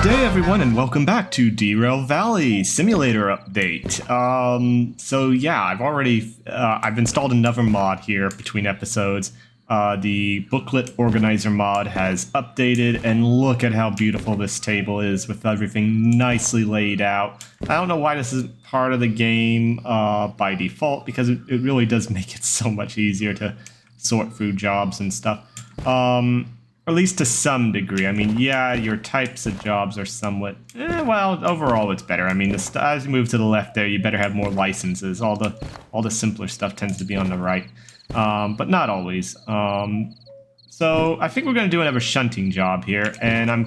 day, everyone, and welcome back to Derail Valley Simulator Update. So yeah, I've installed another mod here between episodes. The booklet organizer mod has updated, and look at how beautiful this table is with everything nicely laid out. I don't know why this isn't part of the game by default, because it really does make it so much easier to sort through jobs and stuff. At least to some degree. I mean, yeah, your types of jobs are somewhat... well, overall it's better. I mean, as you move to the left there, you better have more licenses. All the simpler stuff tends to be on the right. But not always. So I think we're going to do another shunting job here, and I'm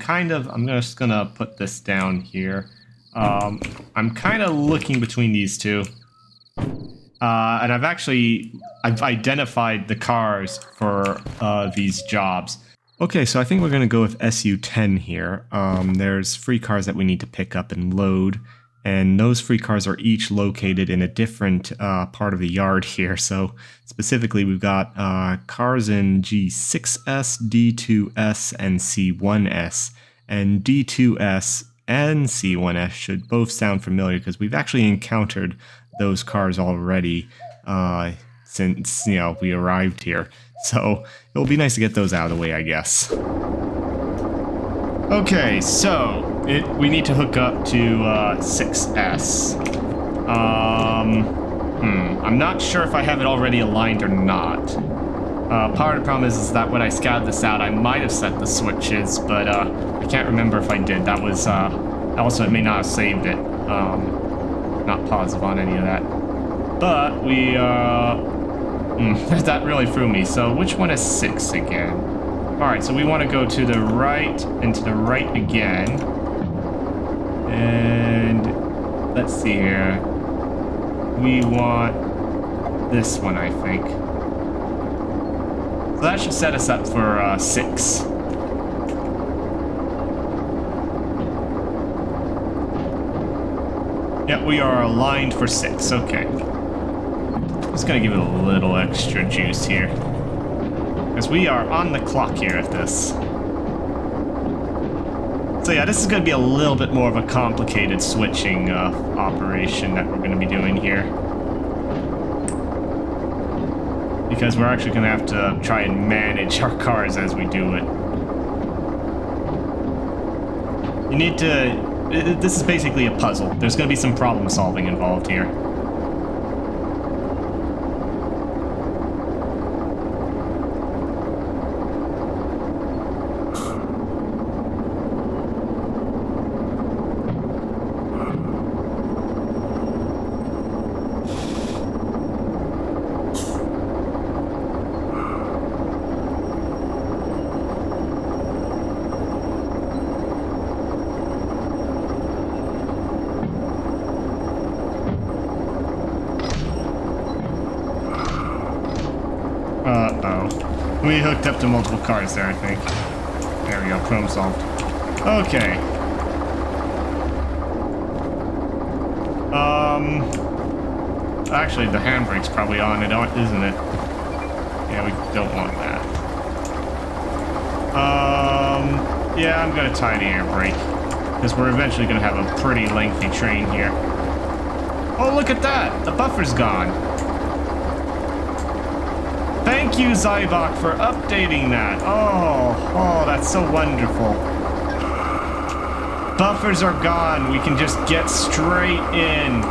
just going to put this down here. I'm kind of looking between these two. And I've identified the cars for these jobs. Okay, so I think we're going to go with SU-10 here. There's 3 cars that we need to pick up and load, and those 3 cars are each located in a different part of the yard here. So specifically, we've got cars in G6S, D2S, and C1S. And D2S and C1S should both sound familiar because we've actually encountered those cars already since, we arrived here. So it'll be nice to get those out of the way, I guess. Okay, so we need to hook up to 6S. I'm not sure if I have it already aligned or not. Part of the problem is that when I scouted this out, I might have set the switches, but I can't remember if I did. That was also, it may not have saved it. Not positive on any of that. But we that really threw me. So which one is 6 again? Alright, so we want to go to the right and to the right again. And let's see here. We want this one, I think. So that should set us up for 6. Yep, we are aligned for 6. Okay. Just gonna give it a little extra juice here, because we are on the clock here at this. So yeah, this is gonna be a little bit more of a complicated switching operation that we're gonna be doing here, because we're actually gonna have to try and manage our cars as we do it. You need to... this is basically a puzzle. There's gonna be some problem solving involved here. We hooked up to multiple cars there, I think. There we go, problem solved. Okay. Actually, the handbrake's probably on it, isn't it? Yeah, we don't want that. Yeah, I'm gonna tie the air brake, because we're eventually gonna have a pretty lengthy train here. Oh, look at that! The buffer's gone. Thank you, Zybok, for updating that. Oh, that's so wonderful. Buffers are gone. We can just get straight in.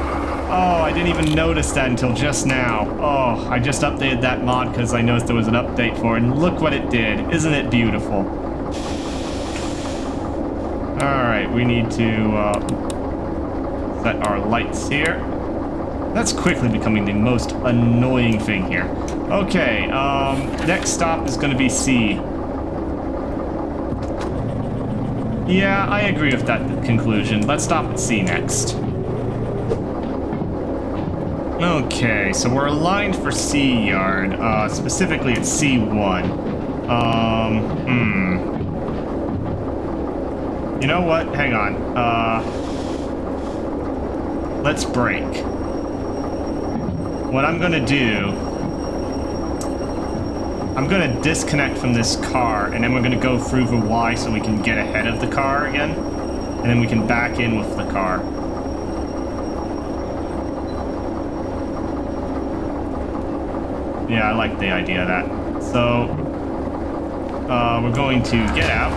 Oh, I didn't even notice that until just now. Oh, I just updated that mod because I noticed there was an update for it, and look what it did. Isn't it beautiful? Alright, we need to set our lights here. That's quickly becoming the most annoying thing here. Okay, next stop is going to be C. Yeah, I agree with that conclusion. Let's stop at C next. Okay, so we're aligned for C yard, specifically at C1. You know what? Hang on. Let's brake. What I'm gonna do... I'm gonna disconnect from this car, and then we're gonna go through the Y so we can get ahead of the car again. and then we can back in with the car. Yeah, I like the idea of that. So, we're going to get out.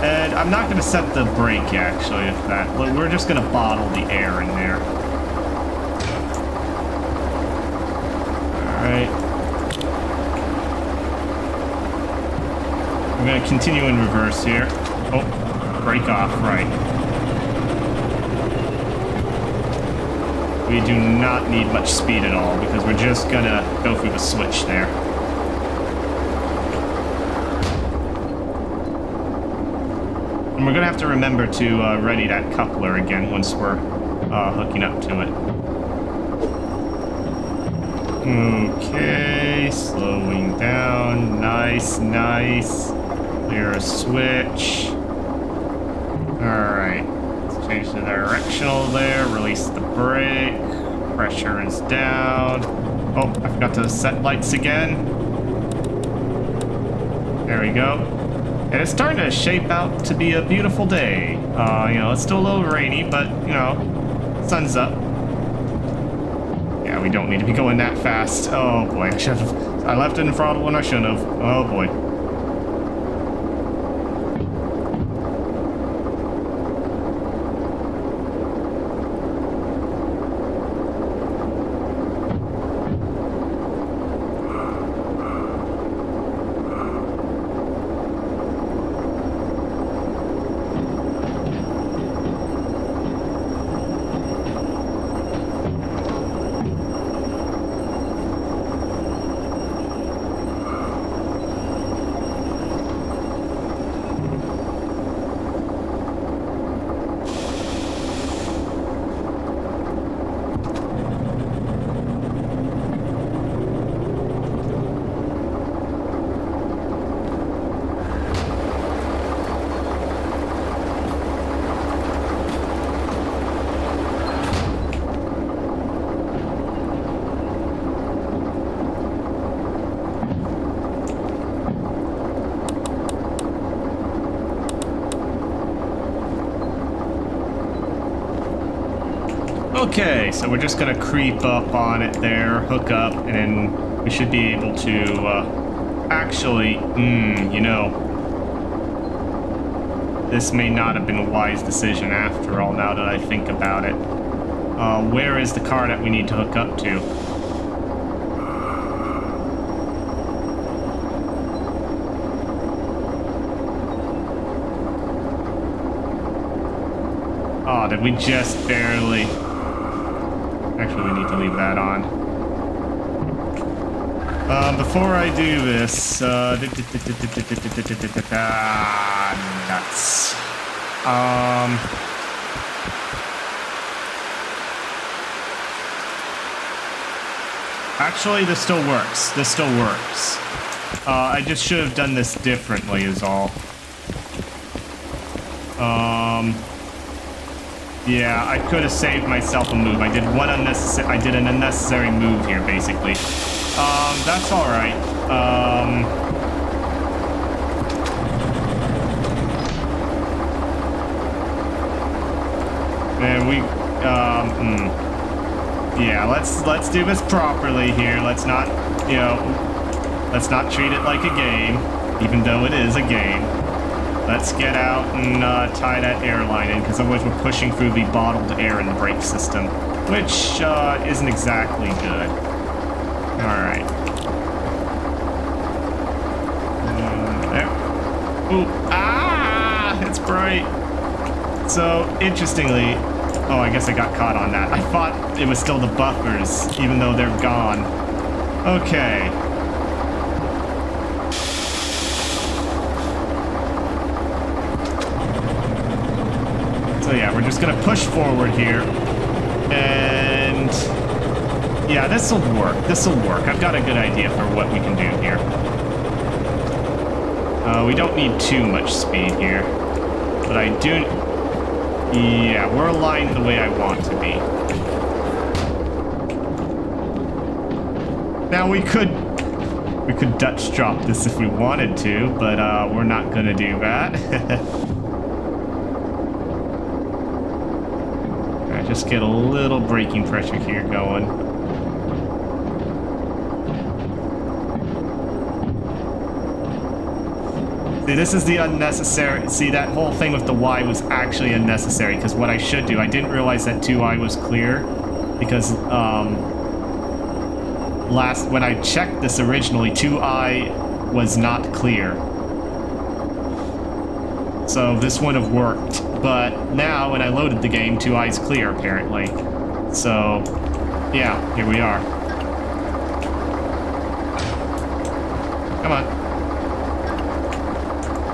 And I'm not going to set the brake, actually, if that. We're just going to bottle the air in there. Alright. We're going to continue in reverse here. Oh, brake off, right. We do not need much speed at all because we're just gonna go through the switch there. And we're gonna have to remember to ready that coupler again once we're hooking up to it. Okay, slowing down. Nice, nice. Clear a switch. Alright. Change the directional there, release the brake, pressure is down. Oh, I forgot to set lights again. There we go. And it's starting to shape out to be a beautiful day. You know, it's still a little rainy, but, you know, sun's up. Yeah, we don't need to be going that fast. Oh boy, I left it in throttle when I shouldn't have. Oh boy. Okay, so we're just gonna creep up on it there, hook up, and then we should be able to, actually, you know, this may not have been a wise decision after all, now that I think about it. Where is the car that we need to hook up to? Oh, did we just barely... Actually, we need to leave that on. Before I do this, nuts. Actually, this still works. This still works. I just should have done this differently is all. Yeah, I could have saved myself a move. I did an unnecessary move here, basically. That's all right. And we, yeah, let's do this properly here. Let's not, you know, let's not treat it like a game, even though it is a game. Let's get out and tie that airline in, because otherwise we're pushing through the bottled air in the brake system, which isn't exactly good. Alright. There. Ooh, ah! It's bright. So, interestingly... Oh, I guess I got caught on that. I thought it was still the buffers, even though they're gone. Okay. So yeah, we're just gonna push forward here, and yeah, this'll work. This'll work. I've got a good idea for what we can do here. We don't need too much speed here, but I do. Yeah, we're aligned the way I want to be. Now we could We could Dutch drop this if we wanted to, but we're not gonna do that. Alright, just get a little braking pressure here going. See, this is the unnecessary... See, that whole thing with the Y was actually unnecessary, because what I should do, I didn't realize that 2I was clear, because, when I checked this originally, 2I was not clear. So this wouldn't have worked. But now, when I loaded the game, 2I is clear, apparently. So, yeah, here we are. Come on.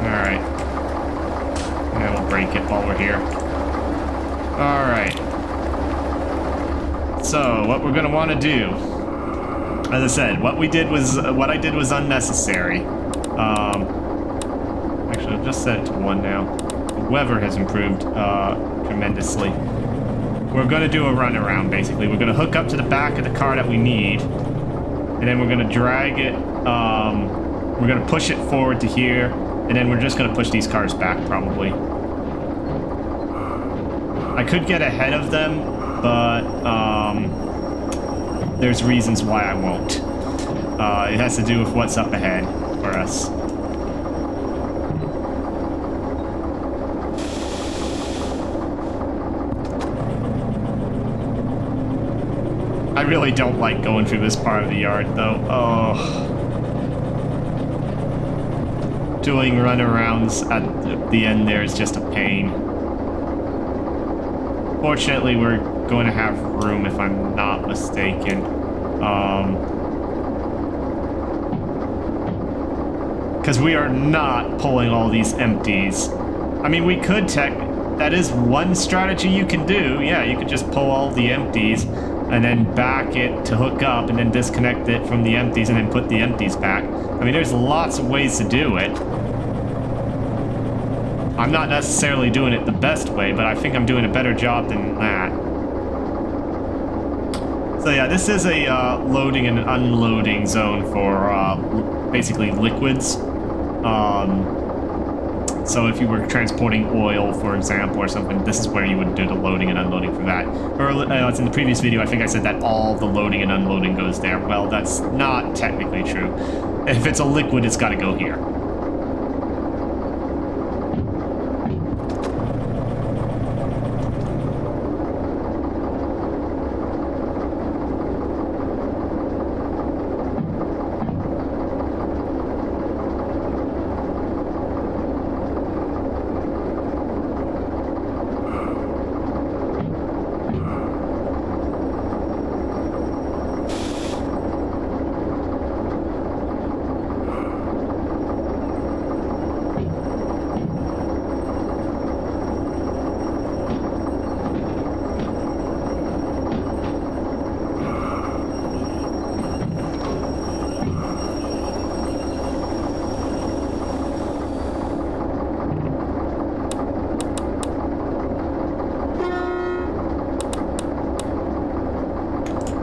Alright. And we'll break it while we're here. Alright. So, what we're going to want to do... As I said, what I did was unnecessary. Actually, I'll just set it to 1 now. The weather has improved tremendously. We're going to do a runaround, basically. We're going to hook up to the back of the car that we need, and then we're going to drag it. We're going to push it forward to here, and then we're just going to push these cars back, probably. I could get ahead of them, but there's reasons why I won't. It has to do with what's up ahead for us. I really don't like going through this part of the yard, though. Oh. Doing runarounds at the end there is just a pain. Fortunately, we're going to have room, if I'm not mistaken. Because we are not pulling all these empties. I mean, we could that is one strategy you can do. Yeah, you could just pull all the empties and then back it to hook up and then disconnect it from the empties and then put the empties back. I mean, there's lots of ways to do it. I'm not necessarily doing it the best way, but I think I'm doing a better job than that. So yeah, this is a loading and unloading zone for basically liquids. So if you were transporting oil, for example, or something, this is where you would do the loading and unloading for that. Or it's in the previous video, I think I said that all the loading and unloading goes there. Well, that's not technically true. If it's a liquid, it's got to go here.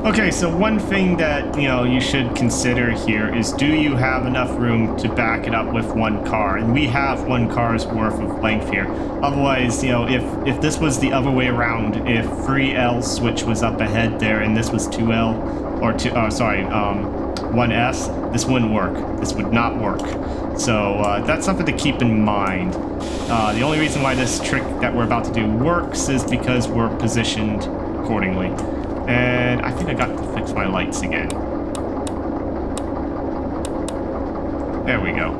Okay, so one thing that, you should consider here is, do you have enough room to back it up with one car? And we have one car's worth of length here. Otherwise, if this was the other way around, if 3L switch was up ahead there and this was 2L, or 1S, this wouldn't work. This would not work. So that's something to keep in mind. The only reason why this trick that we're about to do works is because we're positioned accordingly. And I think I got to fix my lights again. There we go.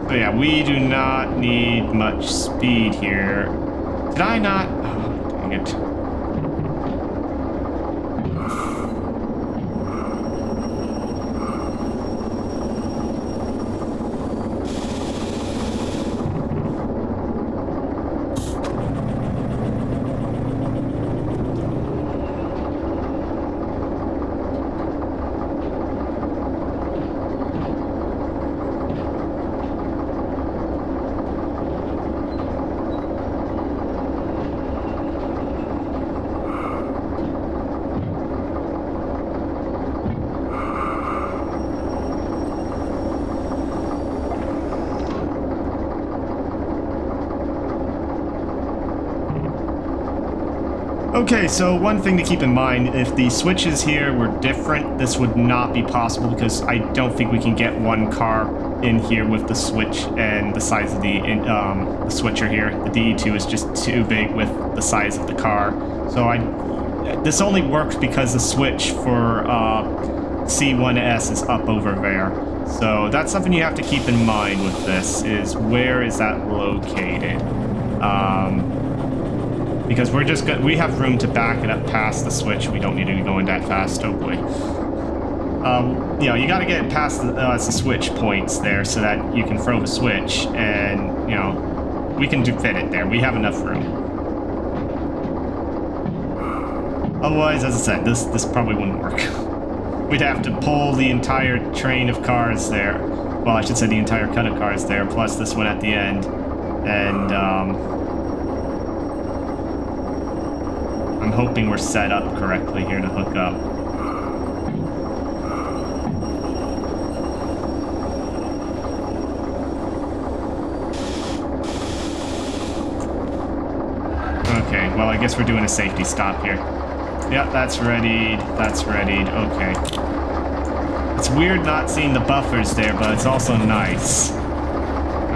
So yeah, we do not need much speed here. Did I not? Oh, dang it. Okay, so one thing to keep in mind, if the switches here were different, this would not be possible because I don't think we can get one car in here with the switch and the size of the switcher here. The DE2 is just too big with the size of the car. So this only works because the switch for C1S is up over there. So that's something you have to keep in mind with this, is where is that located? Because we have room to back it up past the switch. We don't need to be going that fast, oh boy. You know, you got to get past the switch points there so that you can throw the switch, and, you know, we can fit it there. We have enough room. Otherwise, as I said, this probably wouldn't work. We'd have to pull the entire train of cars there. Well, I should say the entire cut of cars there, plus this one at the end. And, I'm hoping we're set up correctly here to hook up. Okay, well, I guess we're doing a safety stop here. Yep, that's readied. That's readied. Okay. It's weird not seeing the buffers there, but it's also nice.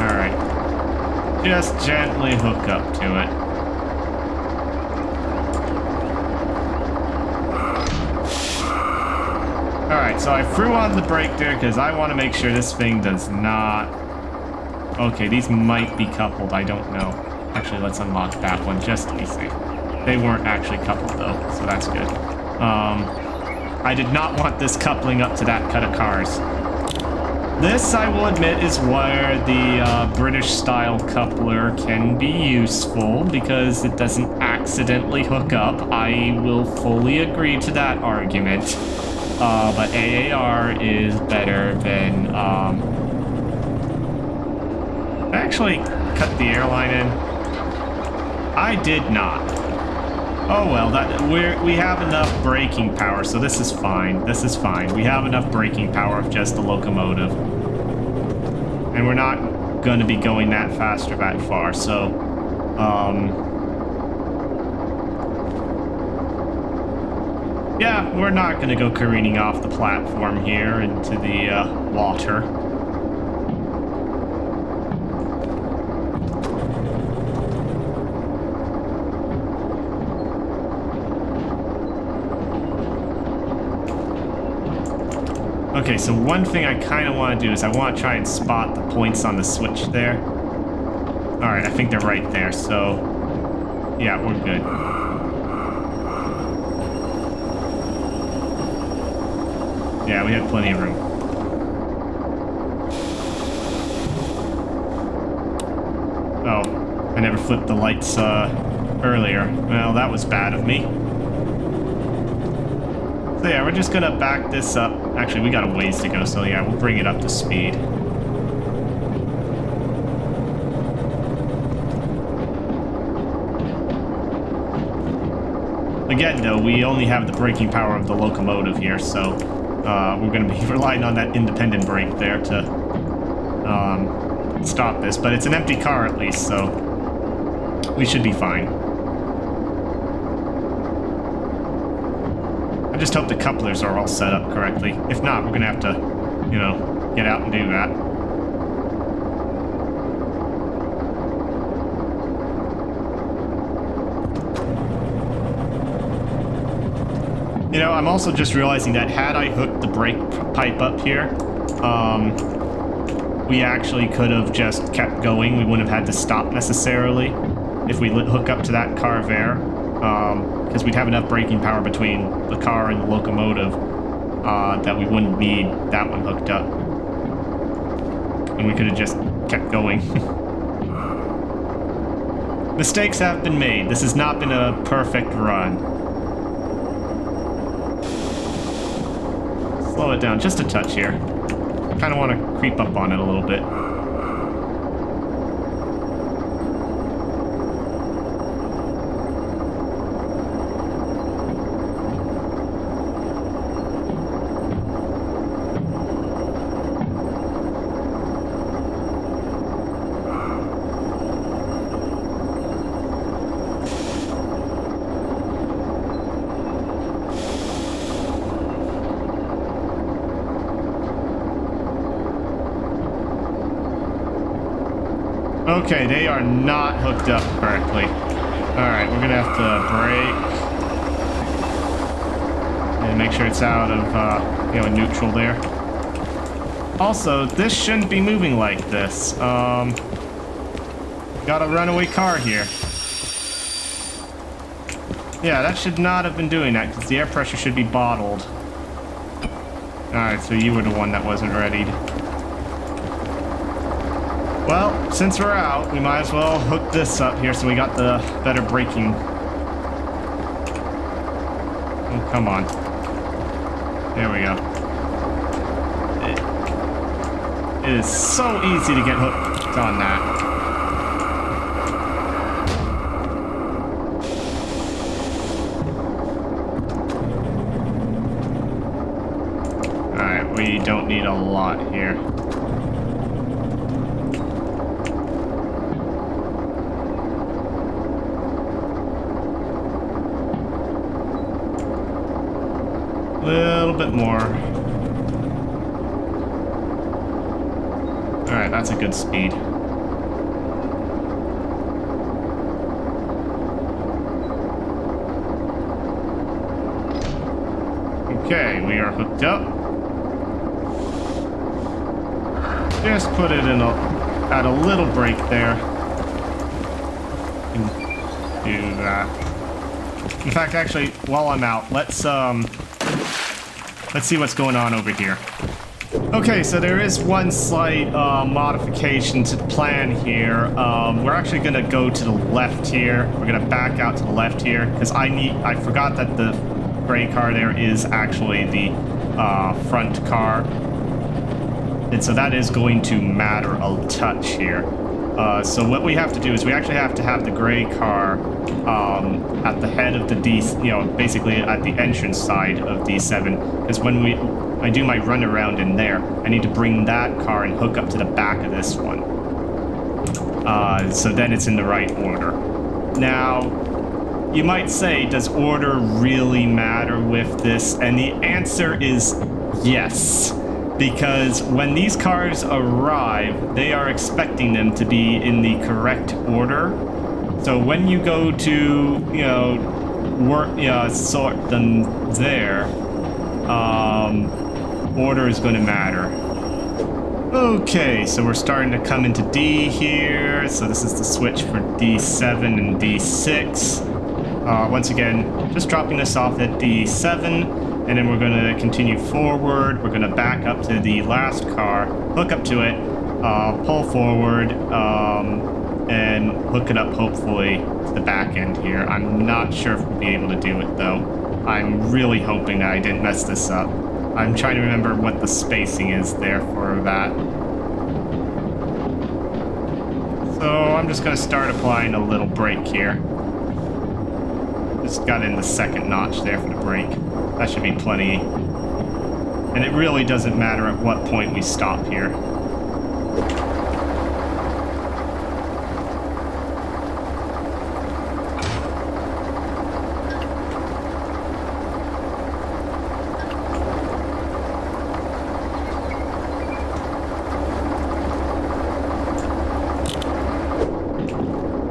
Alright. Just gently hook up to it. Alright, so I threw on the brake there because I want to make sure this thing does not... Okay, these might be coupled, I don't know. Actually, let's unlock that one just to be safe. They weren't actually coupled though, so that's good. I did not want this coupling up to that cut of cars. This, I will admit, is where the British-style coupler can be useful because it doesn't accidentally hook up. I will fully agree to that argument. But AAR is better than, I actually cut the airline in. I did not. Oh well, we have enough braking power, so this is fine. This is fine. We have enough braking power of just the locomotive. And we're not going to be going that fast or that far, so, yeah, we're not going to go careening off the platform here into the water. Okay, so one thing I kind of want to do is I want to try and spot the points on the switch there. Alright, I think they're right there, so yeah, we're good. Yeah, we have plenty of room. Oh, I never flipped the lights earlier. Well, that was bad of me. So yeah, we're just gonna back this up. Actually, we got a ways to go, so yeah, we'll bring it up to speed. Again, though, we only have the braking power of the locomotive here, so we're gonna be relying on that independent brake there to stop this. But it's an empty car at least, so we should be fine. I just hope the couplers are all set up correctly. If not, we're gonna have to, you know, get out and do that. You know, I'm also just realizing that had I hooked the brake pipe up here, we actually could have just kept going. We wouldn't have had to stop necessarily if we hook up to that car there. Because we'd have enough braking power between the car and the locomotive that we wouldn't need that one hooked up. And we could have just kept going. Mistakes have been made. This has not been a perfect run. Slow it down just a touch here. Kind of want to creep up on it a little bit. Okay, they are not hooked up correctly. Alright, we're gonna have to brake. And make sure it's out of, neutral there. Also, this shouldn't be moving like this. Got a runaway car here. Yeah, that should not have been doing that, because the air pressure should be bottled. Alright, so you were the one that wasn't readied. Well, since we're out, we might as well hook this up here so we got the better braking. Oh, come on. There we go. It is so easy to get hooked on that. Alright, we don't need a lot here. Little bit more. Alright, that's a good speed. Okay, we are hooked up. Just put it in at a little brake there. Do that. In fact, actually, while I'm out, let's see what's going on over here. Okay, so there is one slight modification to the plan here. We're actually going to go to the left here. We're going to back out to the left here because I forgot that the gray car there is actually the front car. And so that is going to matter a touch here. So what we have to do is we actually have to have the gray car at the head of the basically at the entrance side of D7. Because when I do my run around in there, I need to bring that car and hook up to the back of this one. So then it's in the right order. Now, you might say, does order really matter with this? And the answer is yes. Because when these cars arrive, they are expecting them to be in the correct order. So when you go to, sort them there, order is going to matter. Okay, so we're starting to come into D here. So this is the switch for D7 and D6. Once again, just dropping this off at D7. And then we're going to continue forward. We're going to back up to the last car, hook up to it, pull forward, and hook it up, hopefully, to the back end here. I'm not sure if we'll be able to do it, though. I'm really hoping that I didn't mess this up. I'm trying to remember what the spacing is there for that. So I'm just going to start applying a little brake here. Just got in the second notch there for the brake. That should be plenty. And it really doesn't matter at what point we stop here.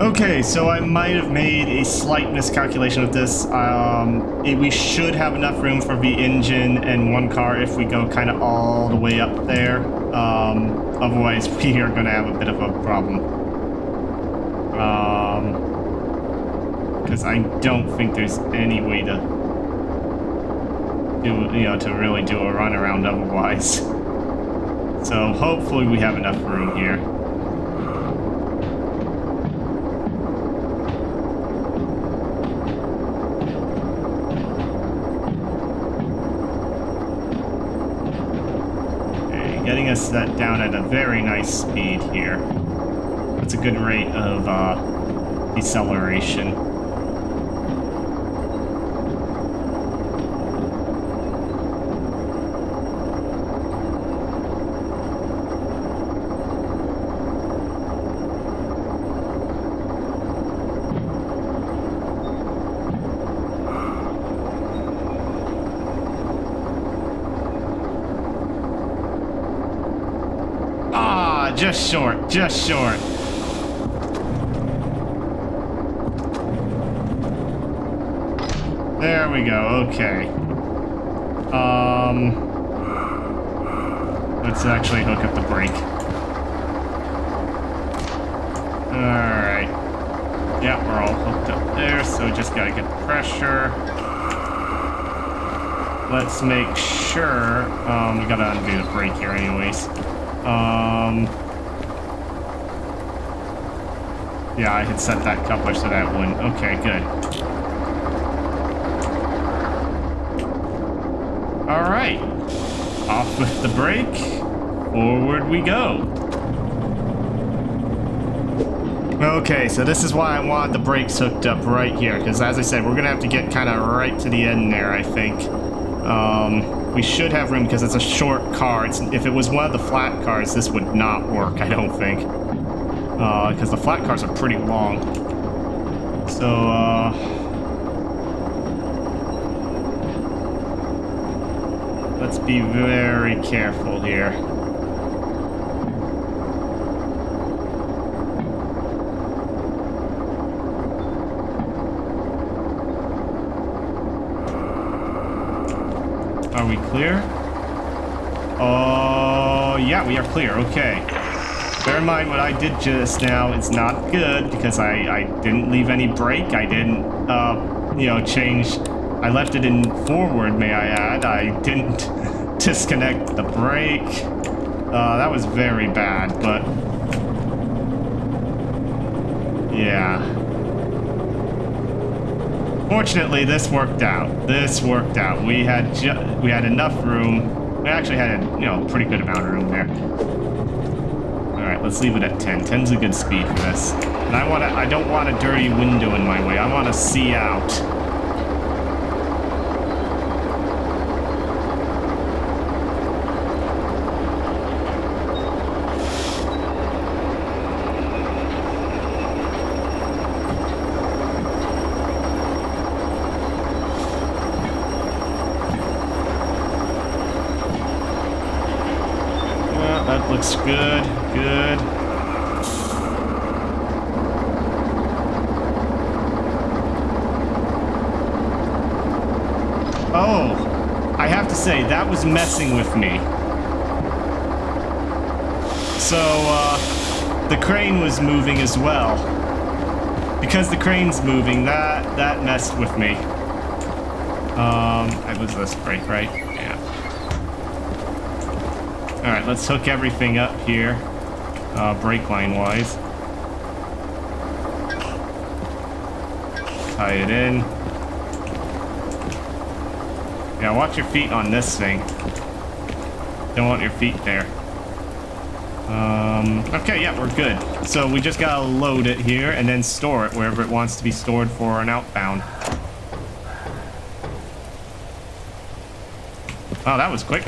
Okay, so I might have made a slight miscalculation of this. We should have enough room for the engine and one car if we go kind of all the way up there. Otherwise, we are going to have a bit of a problem. Because I don't think there's any way to to really do a run around otherwise. So hopefully we have enough room here. Getting us that down at a very nice speed here. That's a good rate of deceleration. Just short, just short. There we go, okay. Let's actually hook up the brake. Alright. Yeah, we're all hooked up there, so just gotta get the pressure. Let's make sure, we gotta undo the brake here anyways. Yeah, I had set that coupler so that wouldn't. Okay, good. Alright. Off with the brake. Forward we go. Okay, so this is why I want the brakes hooked up right here, because as I said, we're gonna have to get kind of right to the end there, I think. We should have room because it's a short car. If it was one of the flat cars, this would not work, I don't think. Because the flat cars are pretty long. So, let's be very careful here. Are we clear? Oh, yeah, we are clear. Okay. Bear in mind what I did just now is not good because I didn't leave any brake. I didn't, you know, change. I left it in forward, may I add. I didn't disconnect the brake. That was very bad, but yeah. Fortunately, this worked out. This worked out. We had enough room. We actually had a pretty good amount of room there. All right, let's leave it at 10. 10's a good speed for this. And I don't want a dirty window in my way. I want to see out. That looks good, good. Oh, I have to say, that was messing with me. So, the crane was moving as well. Because the crane's moving, that messed with me. It was this brake, right? Yeah. Alright, let's hook everything up here, brake line wise. Tie it in. Yeah, watch your feet on this thing. Don't want your feet there. Okay, yeah, we're good. So we just gotta load it here and then store it wherever it wants to be stored for an outbound. Oh, that was quick.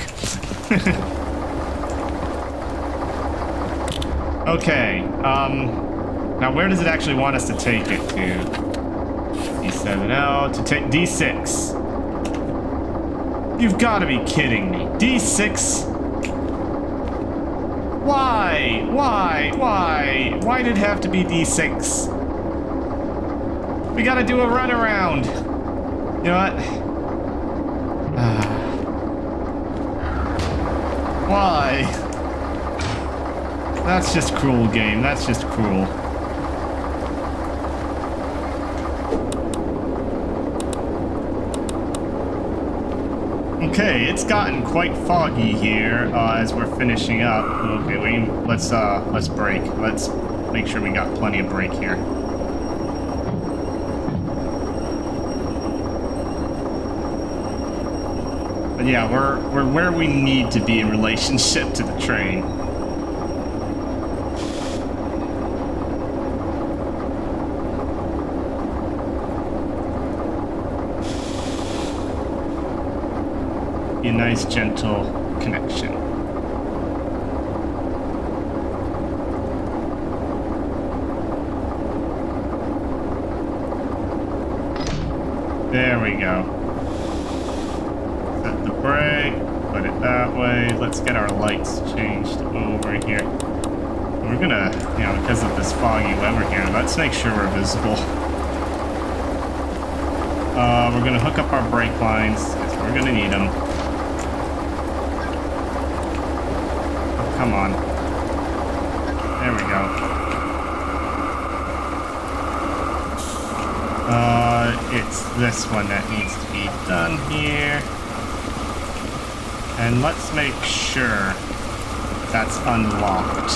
Okay, now where does it actually want us to take it to? D7, to take D6. You've got to be kidding me. D6? Why? Why did it have to be D6? We gotta do a runaround. You know what? Why? That's just cruel, game. That's just cruel. Okay, it's gotten quite foggy here as we're finishing up. Okay, let's brake. Let's make sure we got plenty of brake here. But yeah, we're where we need to be in relationship to the train. A nice gentle connection. There we go. Set the brake, put it that way. Let's get our lights changed over here. We're gonna, because of this foggy weather here, let's make sure we're visible. We're gonna hook up our brake lines, because we're gonna need them. Oh, come on. There we go. It's this one that needs to be done here. And let's make sure that's unlocked.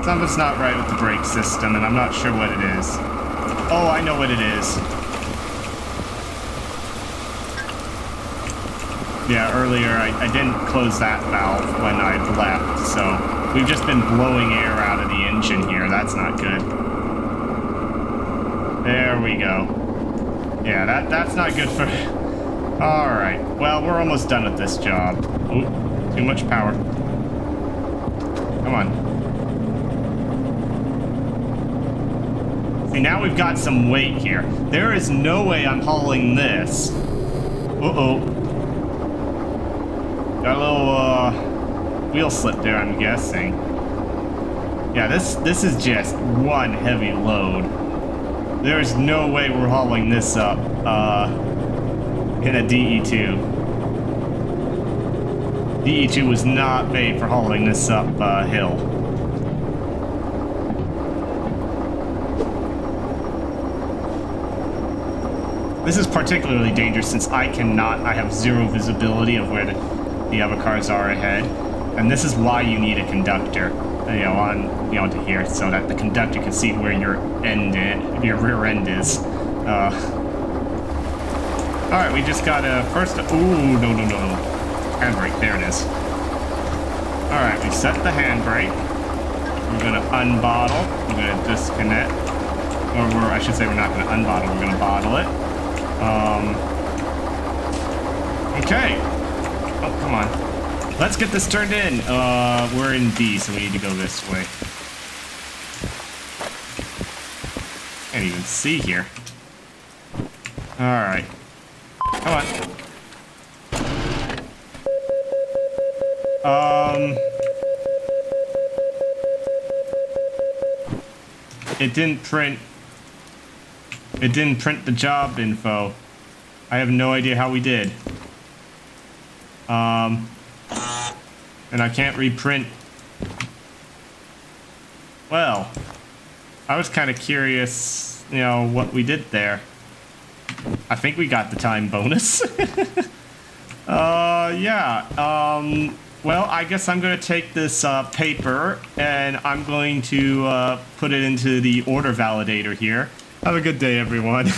Something's not right with the brake system, and I'm not sure what it is. Oh, I know what it is. Yeah, earlier I didn't close that valve when I left, so we've just been blowing air out of the engine here. That's not good. There we go. Yeah, that's not good for... Alright, well, we're almost done with this job. Ooh, too much power. Come on. See, now we've got some weight here. There is no way I'm hauling this. Uh-oh. Got a little, wheel slip there, I'm guessing. Yeah, this is just one heavy load. There's no way we're hauling this up, in a DE2. DE2 was not made for hauling this up, hill. This is particularly dangerous since I have zero visibility of where the other cars are ahead, and this is why you need a conductor, to here, so that the conductor can see where your rear end is. All right, we just gotta first. Ooh, no, handbrake. There it is. All right, we set the handbrake. We're gonna unbottle. We're gonna disconnect, or I should say, we're not gonna unbottle. We're gonna bottle it. Okay. Oh, come on. Let's get this turned in. We're in D, so we need to go this way. Can't even see here. Alright. Come on. It didn't print the job info. I have no idea how we did. And I can't reprint. Well, I was kind of curious, what we did there. I think we got the time bonus. Yeah. Well, I guess I'm going to take this paper and I'm going to put it into the order validator here. Have a good day, everyone.